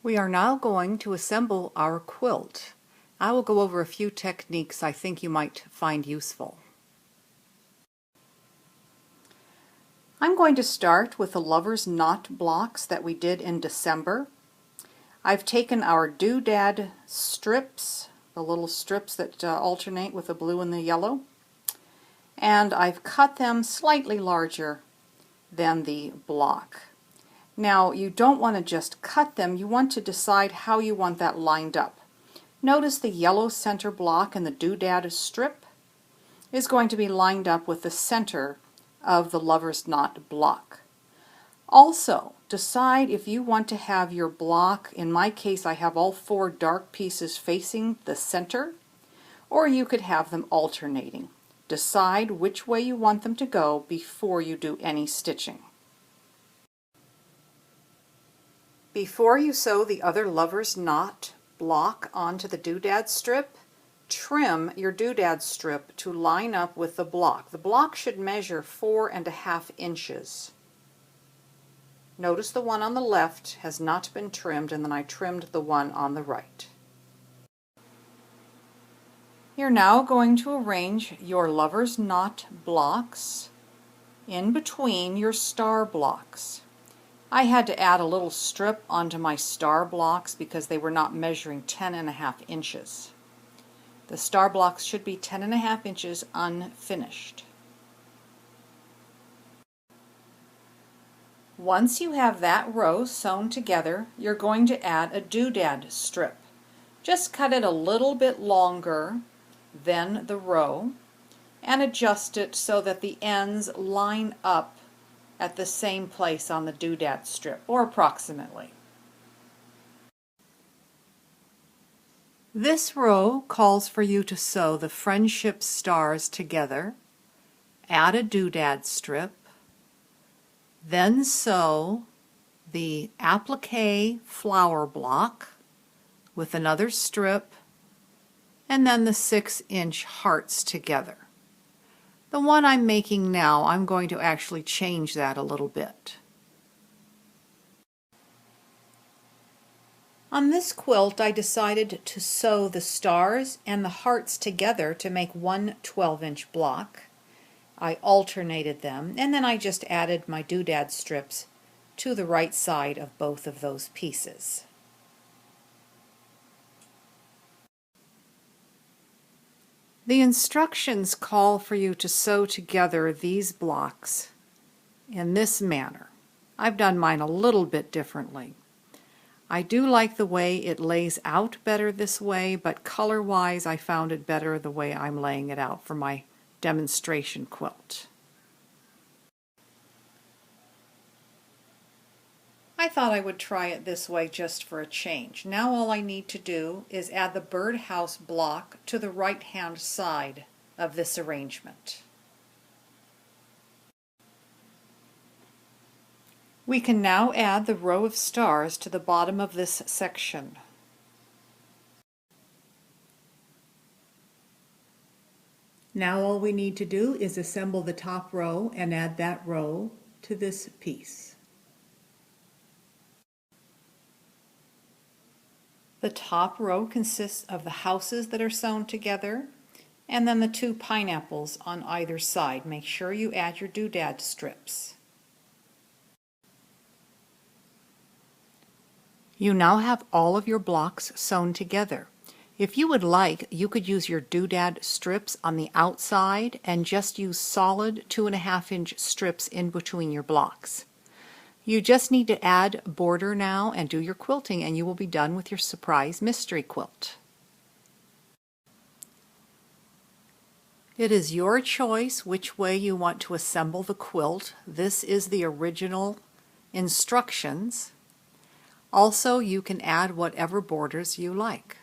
We are now going to assemble our quilt. I will go over a few techniques I think you might find useful. I'm going to start with the lover's knot blocks that we did in December. I've taken our doodad strips, the little strips that alternate with the blue and the yellow, and I've cut them slightly larger than the block. Now, you don't want to just cut them, you want to decide how you want that lined up. Notice the yellow center block in the doodad strip is going to be lined up with the center of the lover's knot block. Also, decide if you want to have your block, in my case I have all four dark pieces facing the center, or you could have them alternating. Decide which way you want them to go before you do any stitching. Before you sew the other lover's knot block onto the doodad strip, trim your doodad strip to line up with the block. The block should measure 4.5 inches. Notice the one on the left has not been trimmed, and then I trimmed the one on the right. You're now going to arrange your lover's knot blocks in between your star blocks. I had to add a little strip onto my star blocks because they were not measuring 10.5 inches. The star blocks should be 10.5 inches unfinished. Once you have that row sewn together, you're going to add a doodad strip. Just cut it a little bit longer than the row and adjust it so that the ends line up at the same place on the doodad strip, or approximately. This row calls for you to sew the friendship stars together, add a doodad strip, then sew the applique flower block with another strip, and then the 6-inch hearts together. The one I'm making now, I'm going to actually change that a little bit. On this quilt, I decided to sew the stars and the hearts together to make one 12-inch block. I alternated them, and then I just added my doodad strips to the right side of both of those pieces. The instructions call for you to sew together these blocks in this manner. I've done mine a little bit differently. I do like the way it lays out better this way, but color-wise I found it better the way I'm laying it out for my demonstration quilt. I thought I would try it this way just for a change. Now all I need to do is add the birdhouse block to the right-hand side of this arrangement. We can now add the row of stars to the bottom of this section. Now all we need to do is assemble the top row and add that row to this piece. The top row consists of the houses that are sewn together, and then the two pineapples on either side. Make sure you add your doodad strips. You now have all of your blocks sewn together. If you would like, you could use your doodad strips on the outside and just use solid 2.5-inch strips in between your blocks. You just need to add border now and do your quilting, and you will be done with your surprise mystery quilt. It is your choice which way you want to assemble the quilt. This is the original instructions. Also, you can add whatever borders you like.